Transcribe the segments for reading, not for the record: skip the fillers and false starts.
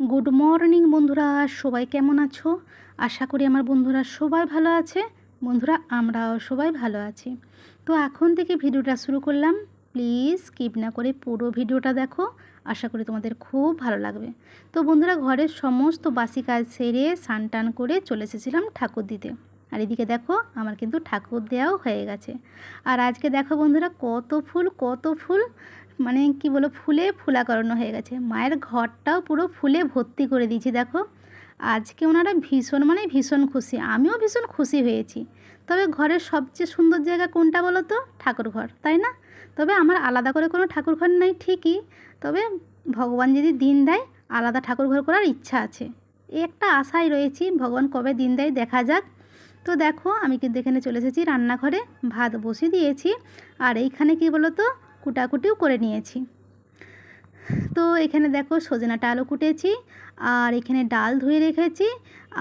Good morning বন্ধুরা, সবাই কেমন আছো? আশা করি আমার বন্ধুরা সবাই ভালো আছে। বন্ধুরা, আমরাও সবাই ভালো আছি। তো এখন থেকে ভিডিওটা শুরু করলাম। প্লিজ স্কিপ না করে পুরো ভিডিওটা দেখো, আশা করি তোমাদের খুব ভালো লাগবে। তো বন্ধুরা, ঘরের সমস্ত বাসি কাজ সেরে স্নান টান করে চলে এসেছিলাম ঠাকুর দিতে। আর এদিকে দেখো, আমার কিন্তু ঠাকুর দেওয়াও হয়ে গেছে। আর আজকে দেখো বন্ধুরা, কত ফুল, মানে কি বলো, ফুলে ফুলাকরণ হয়ে গেছে। মায়ের ঘরটাও পুরো ফুলে ভর্তি করে দিয়েছি দেখো। আজকে ওনারা ভীষণ খুশি, আমিও ভীষণ খুশি হয়েছি। তবে ঘরের সবচেয়ে সুন্দর জায়গা কোনটা বলো তো? ঠাকুর ঘর, তাই না? তবে আমার আলাদা করে কোনো ঠাকুর ঘর নাই ঠিকই, তবে ভগবান যদি দিন দেয় আলাদা ঠাকুর ঘর করার ইচ্ছা আছে। এই একটা আশায় রয়েছি, ভগবান কবে দিন দেয় দেখা যাক। তো দেখো, আমি কিন্তু এখানে চলে এসেছি রান্নাঘরে, ভাত বসিয়ে দিয়েছি। আর এইখানে কি বলো তো, কুটাকুটিও করে নিয়েছি। তো এখানে দেখো, সজনাটা আলু কুটেছি, আর এখানে ডাল ধুয়ে রেখেছি।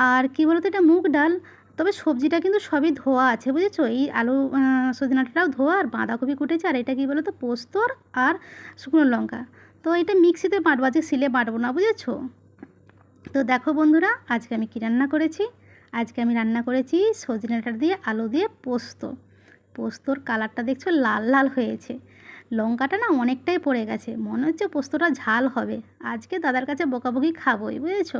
আর কি বলো তো, এটা মুগ ডাল, তবে সবজিটা কিন্তু সবই ধোয়া আছে, বুঝেছো? এই আলু সজনাটাও ধোয়া, আর বাঁধাকপি কুটেছি। আর এটা কি বলো তো, পোস্তর আর শুকনো লঙ্কা। তো এটা মিক্সিতে বাটবো, আজকে শিলে বাটবো না, বুঝেছো? তো দেখো বন্ধুরা, আজকে আমি কী রান্না করেছি। আজকে আমি রান্না করেছি সজনাটা দিয়ে আলু দিয়ে পোস্ত। পোস্তর কালারটা দেখছো লাল লাল হয়েছে, লঙ্কাটা না অনেকটাই পড়ে গেছে, মনে হচ্ছে পোস্তটা ঝাল হবে। আজকে দাদার কাছে বকাবকি খাবোই, বুঝেছো?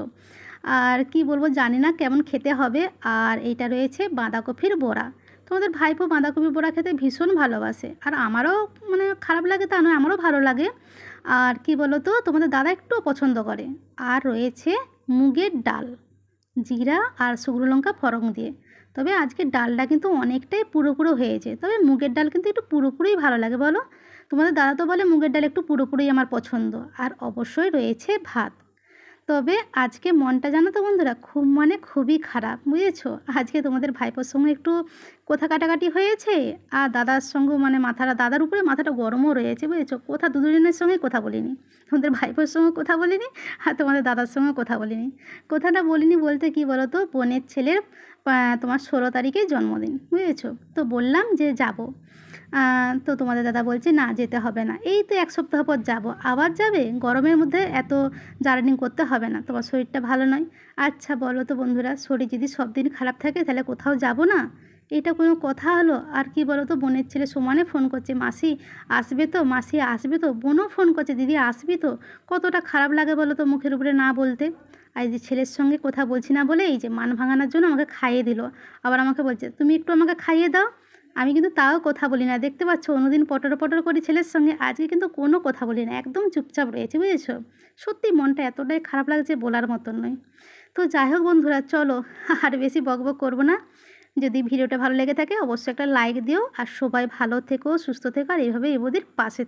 আর কি বলবো, জানি না কেমন খেতে হবে। আর এইটা রয়েছে বাঁধাকপির বড়া। তোমাদের ভাইপো বাঁধাকপির বড়া খেতে ভীষণ ভালোবাসে, আর আমারও মানে খারাপ লাগে তা নয়, আমারও ভালো লাগে। আর কি বলো তো, তোমাদের দাদা একটুও পছন্দ করে। আর রয়েছে মুগের ডাল, জিরা আর শুকনো লঙ্কা ফোড়ন দিয়ে। তবে আজকে ডালটা কিন্তু অনেকটাই পুরো হয়েছে, তবে মুগের ডাল কিন্তু একটু পুরোপুরিই ভালো লাগে বলো। তোমাদের দাদা তো বলে মুগের ডাল একটু পুরোপুরি আমার পছন্দ। আর অবশ্যই রয়েছে ভাত। তবে আজকে মনটা জানো তো বন্ধুরা, খুবই খারাপ, বুঝেছো? আজকে তোমাদের ভাইপোর সঙ্গে একটু কথা কাটাকাটি হয়েছে, আর দাদার সঙ্গে দাদার উপরে মাথাটা গরমও রয়েছে, বুঝেছো? দুজনের সঙ্গে কথা বলিনি, তোমাদের ভাইপোর সঙ্গে কথা বলিনি, আর তোমাদের দাদার সঙ্গে কথা বলিনি। কথাটা বলিনি বলতে কি বলো তো, বোনের ছেলের তোমার 16 তারিখে জন্মদিন, বুঝেছো? তো বললাম যে যাব। তো তোমাদের দাদা বলছে না, যেতে হবে না, এই তো 1 সপ্তাহ পর যাব। আবার যাবে? গরমের মধ্যে এত জার্নি করতে হবে না, তোমার শরীরটা ভালো নয়। আচ্ছা বলো তো বন্ধুরা, শরীর যদি সব দিন খারাপ থাকে তাহলে কোথাও যাব না? এটা কোনো কথা হলো? আর কি বলো তো, বোনের ছেলে সমানে ফোন করছে, মাসি আসবে তো, মাসি আসবে তো। বোনও ফোন করছে, দিদি আসবি তো। কতটা খারাপ লাগে বলো তো, মুখের উপরে না বলতে। আর এই যে ছেলের সঙ্গে কথা বলছি না বলে, এই যে মান ভাঙানোর জন্য আমাকে খাইয়ে দিল। আবার আমাকে বলছে তুমি একটু আমাকে খাইয়ে দাও। আমি কিন্তু তাও কথা বলি না, দেখতে পাচ্ছ? অন্যদিন পটর পটর করি ছেলের সঙ্গে, আজকে কিন্তু কোনো কথা বলি না, একদম চুপচাপ রয়েছে, বুঝেছো? সত্যি মনটা এতটাই খারাপ লাগছে, বলার মতন নয়। তো যাই হোক বন্ধুরা, চলো আর বেশি বকবক করবো না। যদি ভিডিওটা ভালো লেগে থাকে অবশ্যই একটা লাইক দিও, আর সবাই ভালো থেকো, সুস্থ থেকো, আর এইভাবে এবদির পাশে